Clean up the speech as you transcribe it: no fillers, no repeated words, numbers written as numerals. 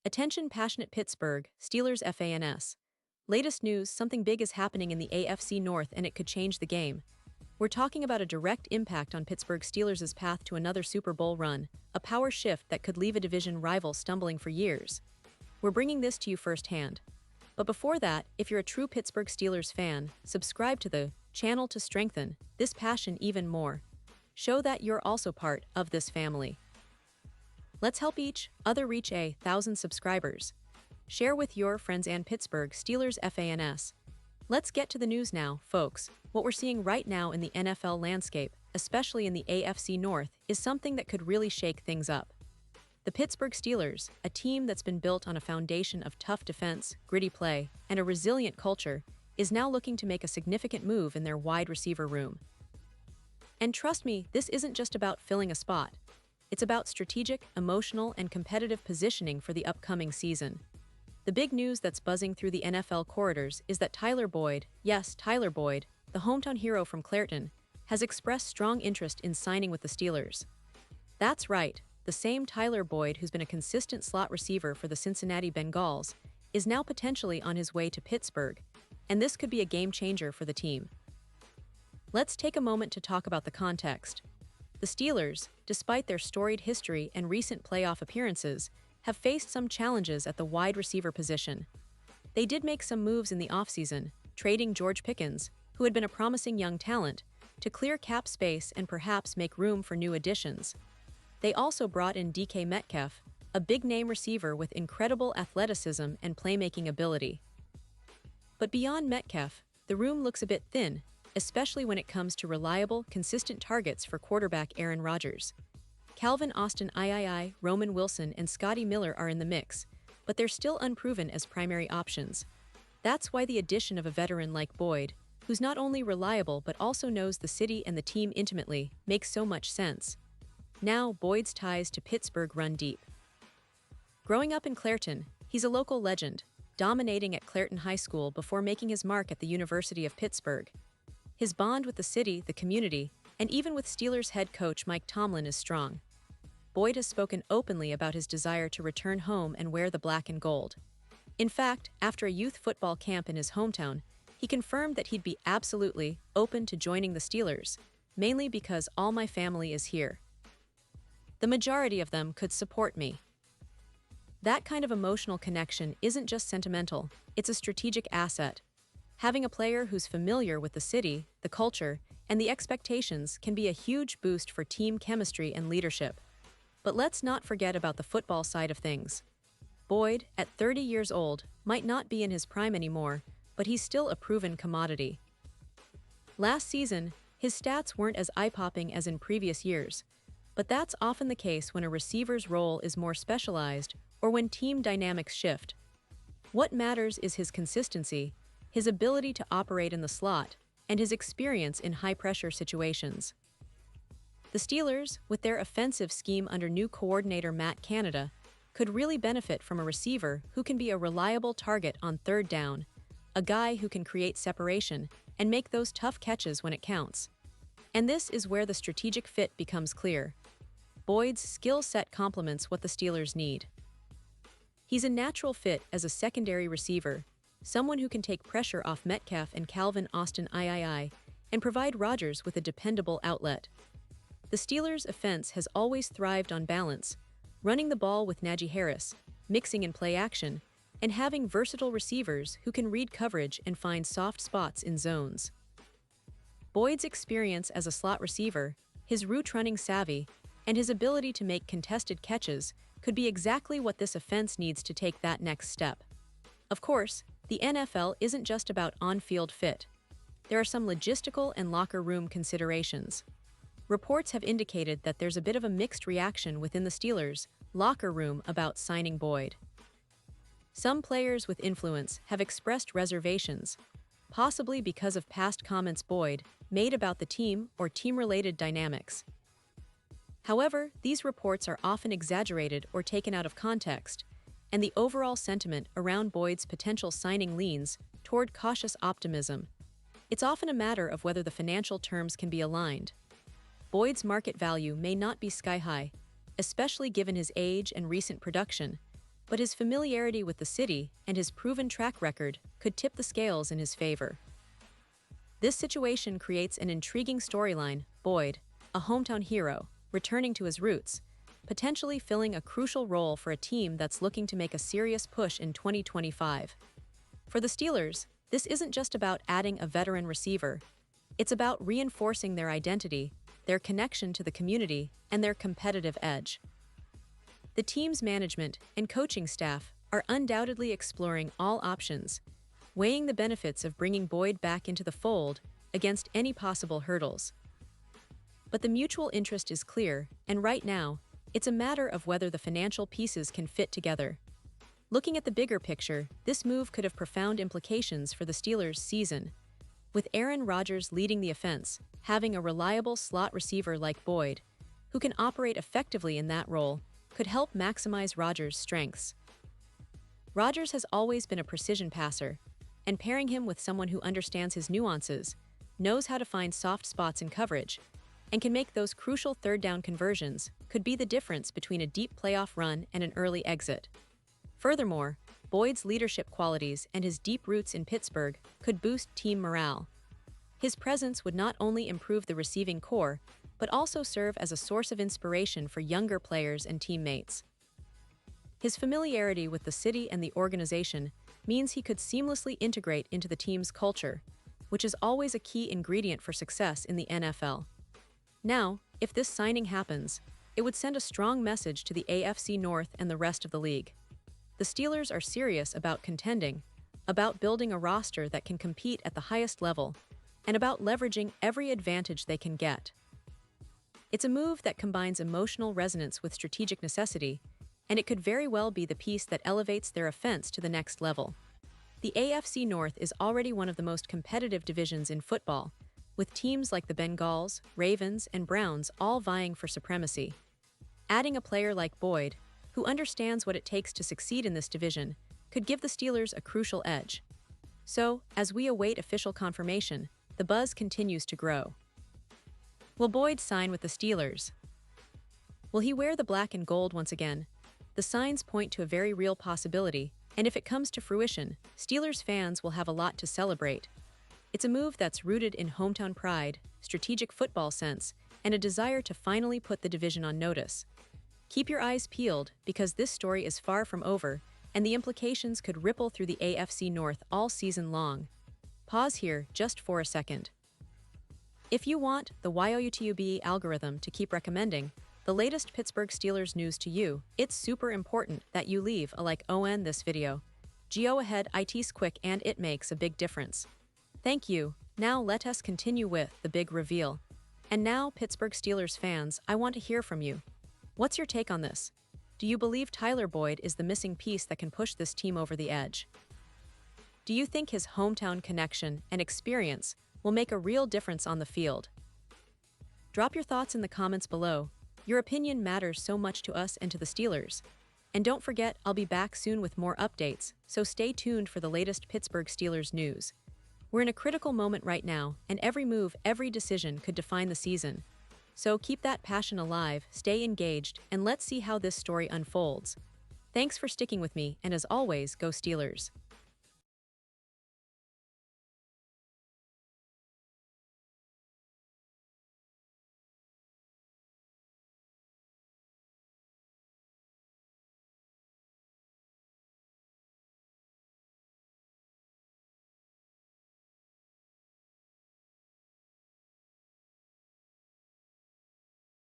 Attention passionate Pittsburgh Steelers fans. Latest news, something big is happening in the AFC North and it could change the game. We're talking about a direct impact on Pittsburgh Steelers' path to another Super Bowl run, a power shift that could leave a division rival stumbling for years. We're bringing this to you firsthand. But before that, if you're a true Pittsburgh Steelers fan, subscribe to the channel to strengthen this passion even more. Show that you're also part of this family. Let's help each other reach 1,000 subscribers. Share with your friends and Pittsburgh Steelers fans. Let's get to the news now, folks. What we're seeing right now in the NFL landscape, especially in the AFC North, is something that could really shake things up. The Pittsburgh Steelers, a team that's been built on a foundation of tough defense, gritty play, and a resilient culture, is now looking to make a significant move in their wide receiver room. And trust me, this isn't just about filling a spot. It's about strategic, emotional, and competitive positioning for the upcoming season. The big news that's buzzing through the NFL corridors is that Tyler Boyd, yes, Tyler Boyd, the hometown hero from Clairton, has expressed strong interest in signing with the Steelers. That's right, the same Tyler Boyd who's been a consistent slot receiver for the Cincinnati Bengals is now potentially on his way to Pittsburgh, and this could be a game changer for the team. Let's take a moment to talk about the context. The Steelers, despite their storied history and recent playoff appearances, have faced some challenges at the wide receiver position. They did make some moves in the offseason, trading George Pickens, who had been a promising young talent, to clear cap space and perhaps make room for new additions. They also brought in DK Metcalf, a big-name receiver with incredible athleticism and playmaking ability. But beyond Metcalf, the room looks a bit thin, especially when it comes to reliable, consistent targets for quarterback Aaron Rodgers. Calvin Austin III, Roman Wilson, and Scotty Miller are in the mix, but they're still unproven as primary options. That's why the addition of a veteran like Boyd, who's not only reliable but also knows the city and the team intimately, makes so much sense. Now, Boyd's ties to Pittsburgh run deep. Growing up in Clairton, he's a local legend, dominating at Clairton High School before making his mark at the University of Pittsburgh. His bond with the city, the community, and even with Steelers head coach Mike Tomlin is strong. Boyd has spoken openly about his desire to return home and wear the black and gold. In fact, after a youth football camp in his hometown, he confirmed that he'd be absolutely open to joining the Steelers, mainly because all my family is here. The majority of them could support me. That kind of emotional connection isn't just sentimental, it's a strategic asset. Having a player who's familiar with the city, the culture, and the expectations can be a huge boost for team chemistry and leadership. But let's not forget about the football side of things. Boyd, at 30 years old, might not be in his prime anymore, but he's still a proven commodity. Last season, his stats weren't as eye-popping as in previous years, but that's often the case when a receiver's role is more specialized or when team dynamics shift. What matters is his consistency, his ability to operate in the slot, and his experience in high-pressure situations. The Steelers, with their offensive scheme under new coordinator Matt Canada, could really benefit from a receiver who can be a reliable target on third down, a guy who can create separation and make those tough catches when it counts. And this is where the strategic fit becomes clear. Boyd's skill set complements what the Steelers need. He's a natural fit as a secondary receiver, someone who can take pressure off Metcalf and Calvin Austin III and provide Rodgers with a dependable outlet. The Steelers' offense has always thrived on balance, running the ball with Najee Harris, mixing in play action, and having versatile receivers who can read coverage and find soft spots in zones. Boyd's experience as a slot receiver, his route-running savvy, and his ability to make contested catches could be exactly what this offense needs to take that next step. Of course, the NFL isn't just about on-field fit. There are some logistical and locker room considerations. Reports have indicated that there's a bit of a mixed reaction within the Steelers' locker room about signing Boyd. Some players with influence have expressed reservations, possibly because of past comments Boyd made about the team or team-related dynamics. However, these reports are often exaggerated or taken out of context, and the overall sentiment around Boyd's potential signing leans toward cautious optimism. It's often a matter of whether the financial terms can be aligned. Boyd's market value may not be sky-high, especially given his age and recent production, but his familiarity with the city and his proven track record could tip the scales in his favor. This situation creates an intriguing storyline: Boyd, a hometown hero, returning to his roots, potentially filling a crucial role for a team that's looking to make a serious push in 2025. For the Steelers, this isn't just about adding a veteran receiver. It's about reinforcing their identity, their connection to the community, and their competitive edge. The team's management and coaching staff are undoubtedly exploring all options, weighing the benefits of bringing Boyd back into the fold against any possible hurdles. But the mutual interest is clear, and right now, it's a matter of whether the financial pieces can fit together. Looking at the bigger picture, this move could have profound implications for the Steelers' season. With Aaron Rodgers leading the offense, having a reliable slot receiver like Boyd, who can operate effectively in that role, could help maximize Rodgers' strengths. Rodgers has always been a precision passer, and pairing him with someone who understands his nuances, knows how to find soft spots in coverage, and can make those crucial third-down conversions could be the difference between a deep playoff run and an early exit. Furthermore, Boyd's leadership qualities and his deep roots in Pittsburgh could boost team morale. His presence would not only improve the receiving core, but also serve as a source of inspiration for younger players and teammates. His familiarity with the city and the organization means he could seamlessly integrate into the team's culture, which is always a key ingredient for success in the NFL. Now, if this signing happens, it would send a strong message to the AFC North and the rest of the league. The Steelers are serious about contending, about building a roster that can compete at the highest level, and about leveraging every advantage they can get. It's a move that combines emotional resonance with strategic necessity, and it could very well be the piece that elevates their offense to the next level. The AFC North is already one of the most competitive divisions in football, with teams like the Bengals, Ravens, and Browns all vying for supremacy. Adding a player like Boyd, who understands what it takes to succeed in this division, could give the Steelers a crucial edge. So, as we await official confirmation, the buzz continues to grow. Will Boyd sign with the Steelers? Will he wear the black and gold once again? The signs point to a very real possibility, and if it comes to fruition, Steelers fans will have a lot to celebrate. It's a move that's rooted in hometown pride, strategic football sense, and a desire to finally put the division on notice. Keep your eyes peeled, because this story is far from over, and the implications could ripple through the AFC North all season long. Pause here just for a second. If you want the YouTube algorithm to keep recommending the latest Pittsburgh Steelers news to you, it's super important that you leave a like on this video. Go ahead, it's quick and it makes a big difference. Thank you. Now let us continue with the big reveal. And now, Pittsburgh Steelers fans, I want to hear from you. What's your take on this? Do you believe Tyler Boyd is the missing piece that can push this team over the edge? Do you think his hometown connection and experience will make a real difference on the field? Drop your thoughts in the comments below. Your opinion matters so much to us and to the Steelers. And don't forget, I'll be back soon with more updates, so stay tuned for the latest Pittsburgh Steelers news. We're in a critical moment right now, and every move, every decision could define the season. So keep that passion alive, stay engaged, and let's see how this story unfolds. Thanks for sticking with me, and as always, go Steelers.